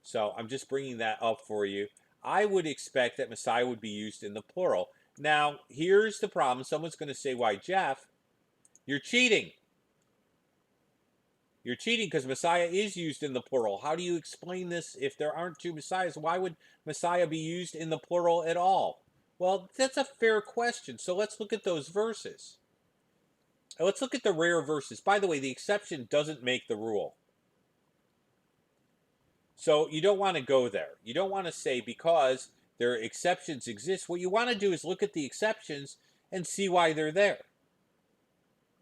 So I'm just bringing that up for you. I would expect that Messiah would be used in the plural. Now, here's the problem. Someone's going to say, why, Jeff, you're cheating. You're cheating because Messiah is used in the plural. How do you explain this if there aren't two Messiahs? Why would Messiah be used in the plural at all? Well, that's a fair question. So let's look at those verses. Let's look at the rare verses. By the way, the exception doesn't make the rule. So you don't want to go there. You don't want to say because there exceptions exist. What you want to do is look at the exceptions and see why they're there.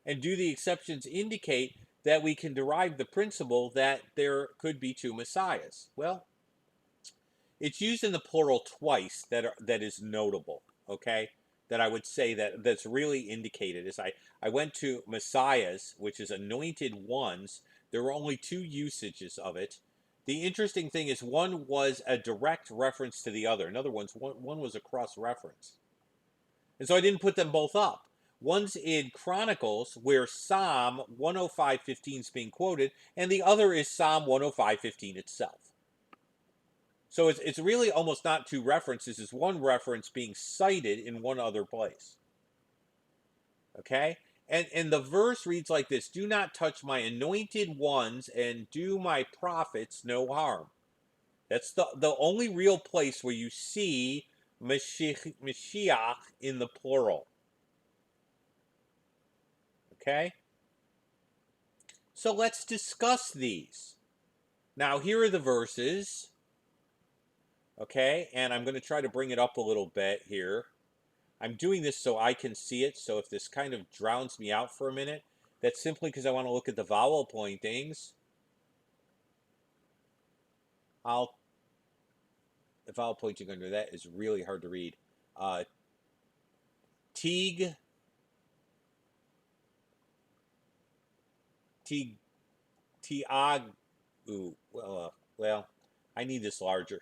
And do the exceptions indicate that we can derive the principle that there could be two messiahs? Well, it's used in the plural twice that is notable, okay? That I would say that's really indicated is I went to messiahs, which is anointed ones. There were only two usages of it. The interesting thing is one was a direct reference to the other. In other words, one was a cross reference. And so I didn't put them both up. One's in Chronicles, where Psalm 105:15 is being quoted, and the other is Psalm 105:15 itself. So it's really almost not two references. It's one reference being cited in one other place. Okay? And the verse reads like this: do not touch my anointed ones and do my prophets no harm. That's the only real place where you see Moshiach in the plural. Okay? So let's discuss these. Now, here are the verses. Okay? And I'm going to try to bring it up a little bit here. I'm doing this so I can see it. So if this kind of drowns me out for a minute, that's simply because I want to look at the vowel pointings. The vowel pointing under that is really hard to read. Tig, tiag. Ooh, well, I need this larger.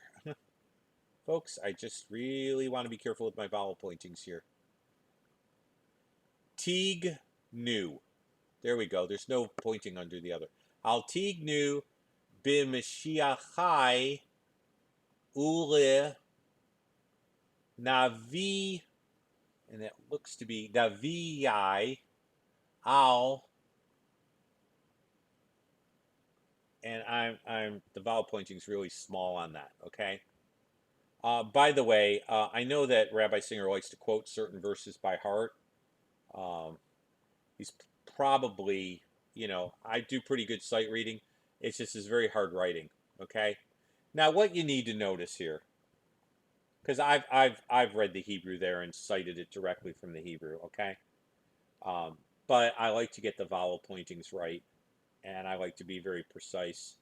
Folks, I just really want to be careful with my vowel pointings here. Tig, nu. There we go. There's no pointing under the other. Al tig nu b'Mashiachai ule navi, and that looks to be navii al. And I'm the vowel pointing is really small on that. Okay. By the way, I know that Rabbi Singer likes to quote certain verses by heart. He's probably, I do pretty good sight reading. It's just his very hard writing. Okay. Now, what you need to notice here, because I've read the Hebrew there and cited it directly from the Hebrew. Okay. But I like to get the vowel pointings right, and I like to be very precise.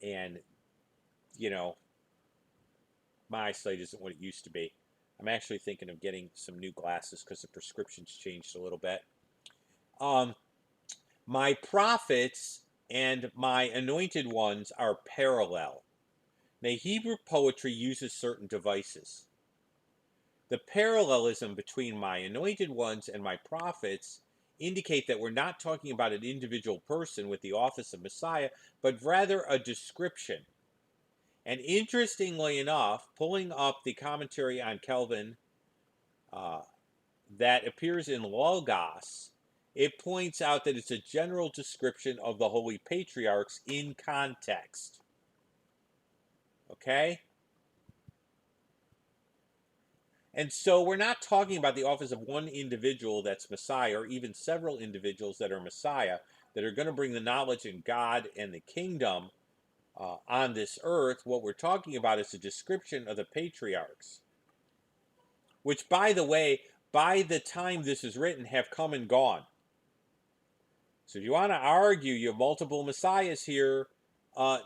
And my eyesight isn't what it used to be. I'm actually thinking of getting some new glasses because the prescription's changed a little bit. My prophets and my anointed ones are parallel. Now, Hebrew poetry uses certain devices. The parallelism between my anointed ones and my prophets indicate that we're not talking about an individual person with the office of Messiah, but rather a description. And interestingly enough, pulling up the commentary on Kelvin that appears in Logos, It points out that it's a general description of the holy patriarchs in context. Okay? And so we're not talking about the office of one individual that's Messiah, or even several individuals that are Messiah, that are going to bring the knowledge in God and the kingdom on this earth. What we're talking about is a description of the patriarchs, which, by the way, by the time this is written, have come and gone. So if you want to argue you have multiple messiahs here,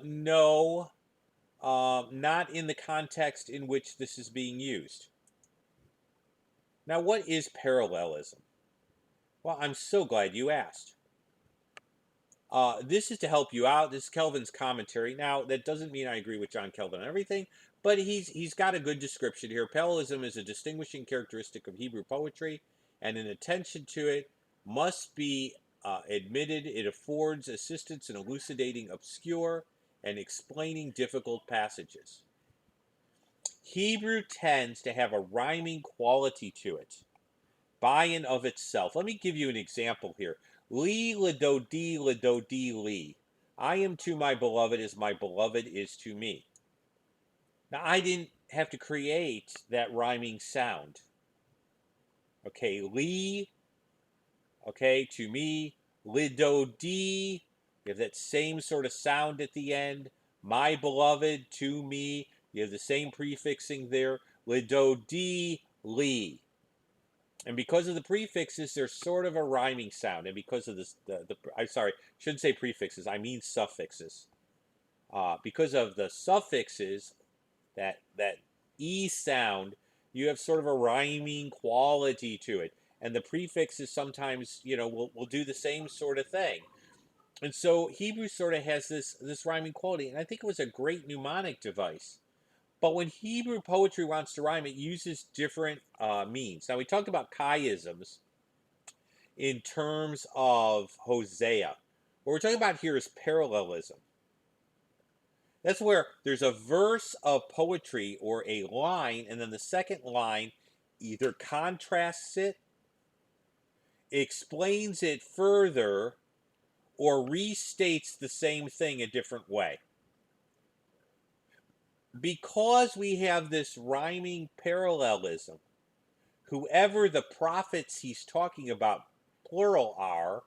no, not in the context in which this is being used. Now, what is parallelism? Well, I'm so glad you asked. This is to help you out. This is Kelvin's commentary. Now, that doesn't mean I agree with John Kelvin on everything, but he's got a good description here. Parallelism is a distinguishing characteristic of Hebrew poetry, and an attention to it must be admitted. It affords assistance in elucidating obscure and explaining difficult passages. Hebrew tends to have a rhyming quality to it by and of itself. Let me give you an example here. Li ledodi li. I am to my beloved as my beloved is to me. Now, I didn't have to create that rhyming sound. Okay, li, okay, to me. Lidodi, you have that same sort of sound at the end. My beloved, to me. You have the same prefixing there. Lidodi, li. And because of the prefixes, there's sort of a rhyming sound. And because of this, I'm sorry, shouldn't say prefixes, I mean suffixes. Because of the suffixes, that E sound, you have sort of a rhyming quality to it. And the prefixes sometimes, will do the same sort of thing. And so Hebrew sort of has this rhyming quality. And I think it was a great mnemonic device. But when Hebrew poetry wants to rhyme, it uses different means. Now, we talked about chiasms in terms of Hosea. What we're talking about here is parallelism. That's where there's a verse of poetry or a line, and then the second line either contrasts it, explains it further, or restates the same thing a different way. Because we have this rhyming parallelism, whoever the prophets he's talking about, plural, are,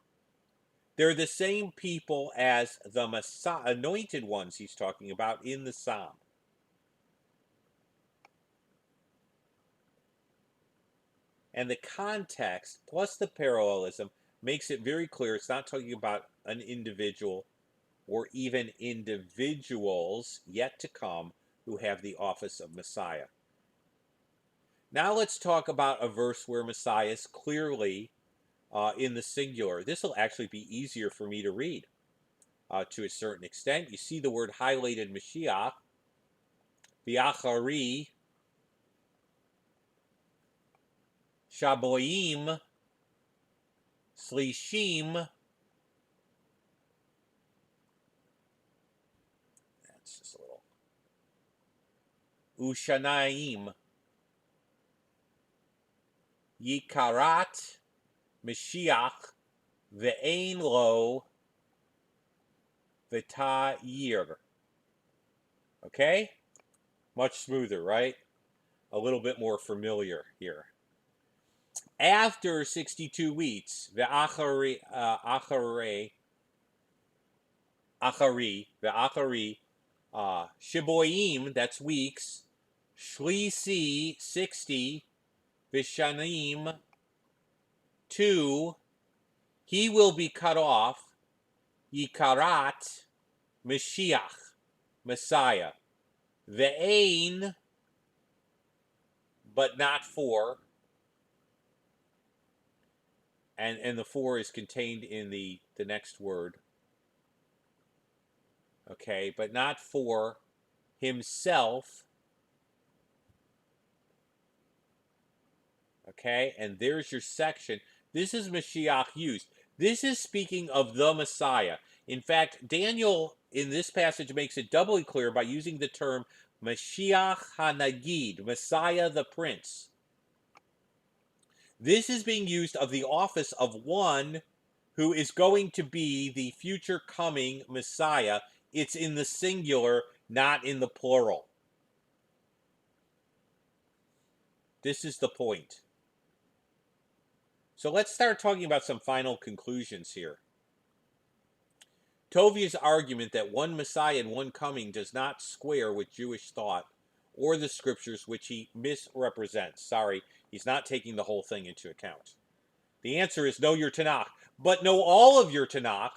they're the same people as the Messiah, anointed ones he's talking about in the psalm. And the context plus the parallelism makes it very clear it's not talking about an individual or even individuals yet to come who have the office of Messiah. Now let's talk about a verse where Messiah is clearly in the singular. This will actually be easier for me to read to a certain extent. You see the word highlighted, Moshiach, V'achari, Shaboim, Slishim. That's just a little. Ushanaim, Yikarat, Mashiach, Ve'ein lo, V'ta'yir. Okay? Much smoother, right? A little bit more familiar here. After 62 weeks, Ve'achari, Shiboim, that's weeks, Shlisi, 60, Vishanim, 2, he will be cut off, Yikarat, Mashiach, Messiah, Ve'ein, but not 4, and the 4 is contained in the next word, okay, but not for himself, okay, and there's your section. This is Mashiach used. This is speaking of the Messiah. In fact, Daniel in this passage makes it doubly clear by using the term Mashiach HaNagid, Messiah the Prince. This is being used of the office of one who is going to be the future coming Messiah. It's in the singular, not in the plural. This is the point. So let's start talking about some final conclusions here. Tovia's argument that one Messiah and one coming does not square with Jewish thought or the scriptures, which he misrepresents. Sorry, he's not taking the whole thing into account. The answer is know your Tanakh, but know all of your Tanakh,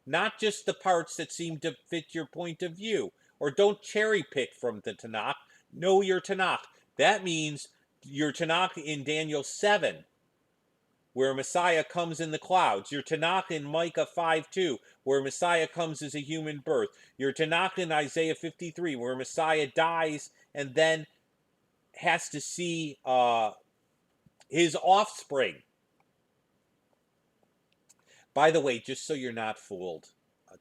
not just the parts that seem to fit your point of view. Or don't cherry pick from the Tanakh. Know your Tanakh. That means your Tanakh in Daniel 7, where Messiah comes in the clouds. Your Tanakh in Micah 5:2, where Messiah comes as a human birth. Your Tanakh in Isaiah 53, where Messiah dies and then has to see his offspring. By the way, just so you're not fooled,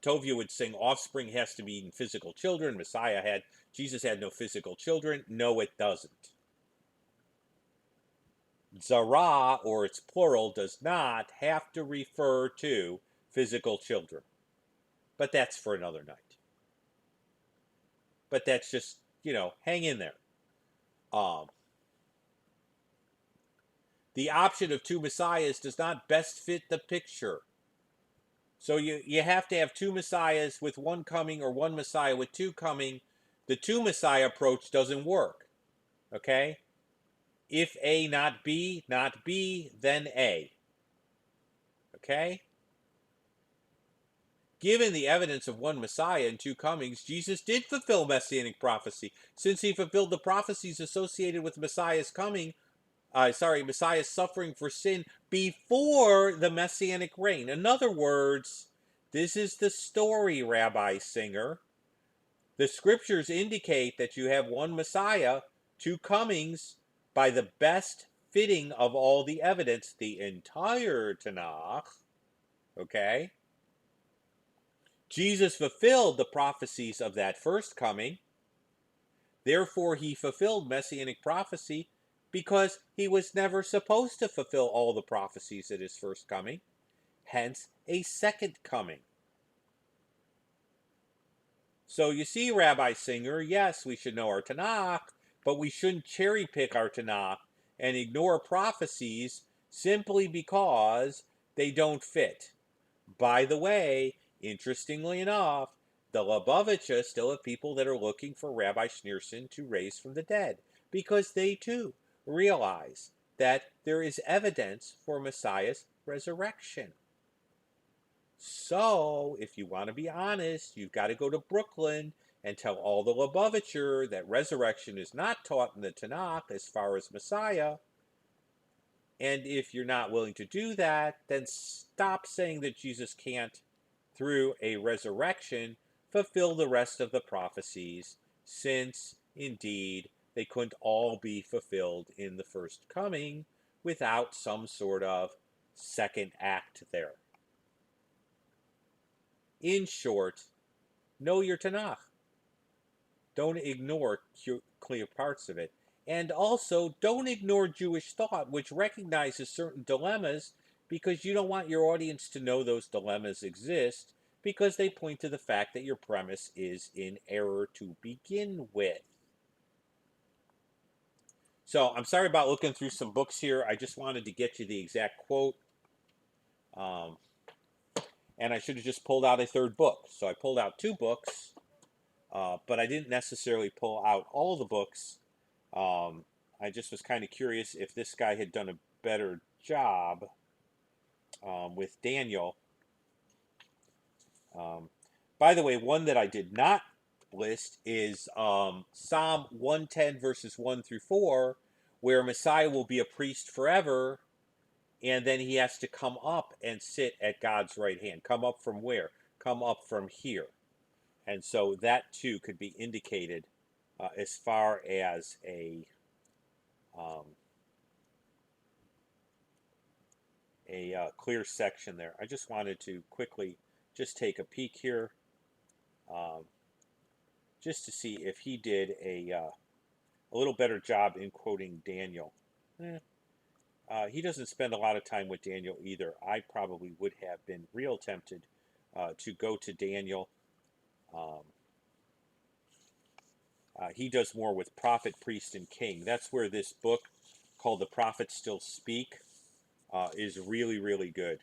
Tovia would sing offspring has to be in physical children. Jesus had no physical children. No, it doesn't. Zara, or its plural, does not have to refer to physical children. But that's for another night. But that's just, hang in there. The option of two messiahs does not best fit the picture. So you have to have two messiahs with one coming or one messiah with two coming. The two messiah approach doesn't work. Okay? If A, not B, then A. Okay? Given the evidence of one Messiah and two comings, Jesus did fulfill Messianic prophecy, since he fulfilled the prophecies associated with Messiah's suffering for sin before the Messianic reign. In other words, this is the story, Rabbi Singer. The scriptures indicate that you have one Messiah, two comings, by the best fitting of all the evidence, the entire Tanakh. Okay? Jesus fulfilled the prophecies of that first coming. Therefore, he fulfilled Messianic prophecy because he was never supposed to fulfill all the prophecies at his first coming. Hence, a second coming. So you see, Rabbi Singer, yes, we should know our Tanakh, but we shouldn't cherry pick our Tanakh and ignore prophecies simply because they don't fit. By the way, interestingly enough, the Lubavitcher still have people that are looking for Rabbi Schneerson to raise from the dead, because they too realize that there is evidence for Messiah's resurrection. So, if you want to be honest, you've got to go to Brooklyn and tell all the Lubavitcher that resurrection is not taught in the Tanakh as far as Messiah. And if you're not willing to do that, then stop saying that Jesus can't, through a resurrection, fulfill the rest of the prophecies, since, indeed, they couldn't all be fulfilled in the first coming without some sort of second act there. In short, know your Tanakh. Don't ignore clear parts of it. And also, don't ignore Jewish thought, which recognizes certain dilemmas, because you don't want your audience to know those dilemmas exist, because they point to the fact that your premise is in error to begin with. So, I'm sorry about looking through some books here. I just wanted to get you the exact quote. And I should have just pulled out a third book. So I pulled out two books, but I didn't necessarily pull out all the books. I just was kind of curious if this guy had done a better job with Daniel. By the way, one that I did not list is Psalm 110, verses 1 through 4, where Messiah will be a priest forever, and then he has to come up and sit at God's right hand. Come up from where? Come up from here. And so that too could be indicated as far as a clear section there. I just wanted to quickly just take a peek here, just to see if he did a little better job in quoting Daniel. He doesn't spend a lot of time with Daniel either. I probably would have been real tempted to go to Daniel. Um, he does more with prophet, priest, and king. That's where this book called The Prophets Still Speak is really, really good.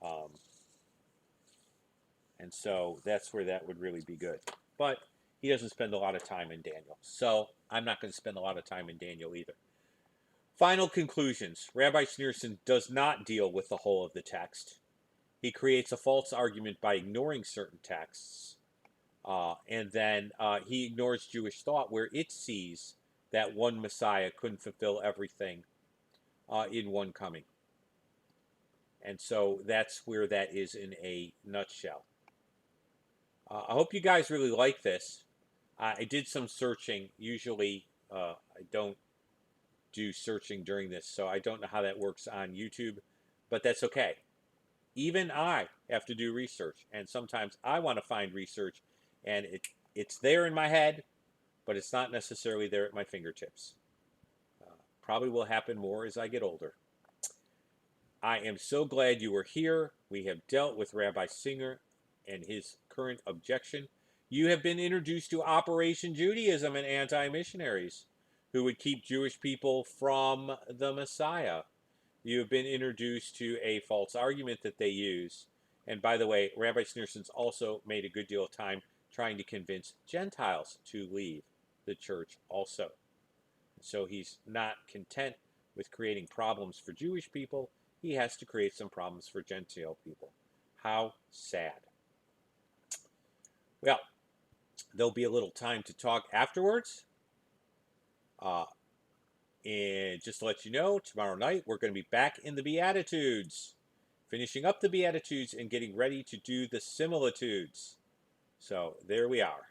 Um, and so that's where that would really be good. But he doesn't spend a lot of time in Daniel. So I'm not going to spend a lot of time in Daniel either. Final conclusions. Rabbi Schneerson does not deal with the whole of the text. He creates a false argument by ignoring certain texts. And then he ignores Jewish thought where it sees that one Messiah couldn't fulfill everything in one coming. And so that's where that is in a nutshell. I hope you guys really like this. I did some searching. Usually I don't do searching during this, so I don't know how that works on YouTube, but that's okay. Even I have to do research, and sometimes I want to find research, and it's there in my head, but it's not necessarily there at my fingertips. Probably will happen more as I get older. I am so glad you were here. We have dealt with Rabbi Singer and his current objection. You have been introduced to Operation Judaism and anti-missionaries who would keep Jewish people from the Messiah. You have been introduced to a false argument that they use. And by the way, Rabbi Sneerson's also made a good deal of time trying to convince Gentiles to leave the church also. So he's not content with creating problems for Jewish people. He has to create some problems for Gentile people. How sad. Well, there'll be a little time to talk afterwards. And just to let you know, tomorrow night we're going to be back in the Beatitudes, finishing up the Beatitudes and getting ready to do the similitudes. So there we are.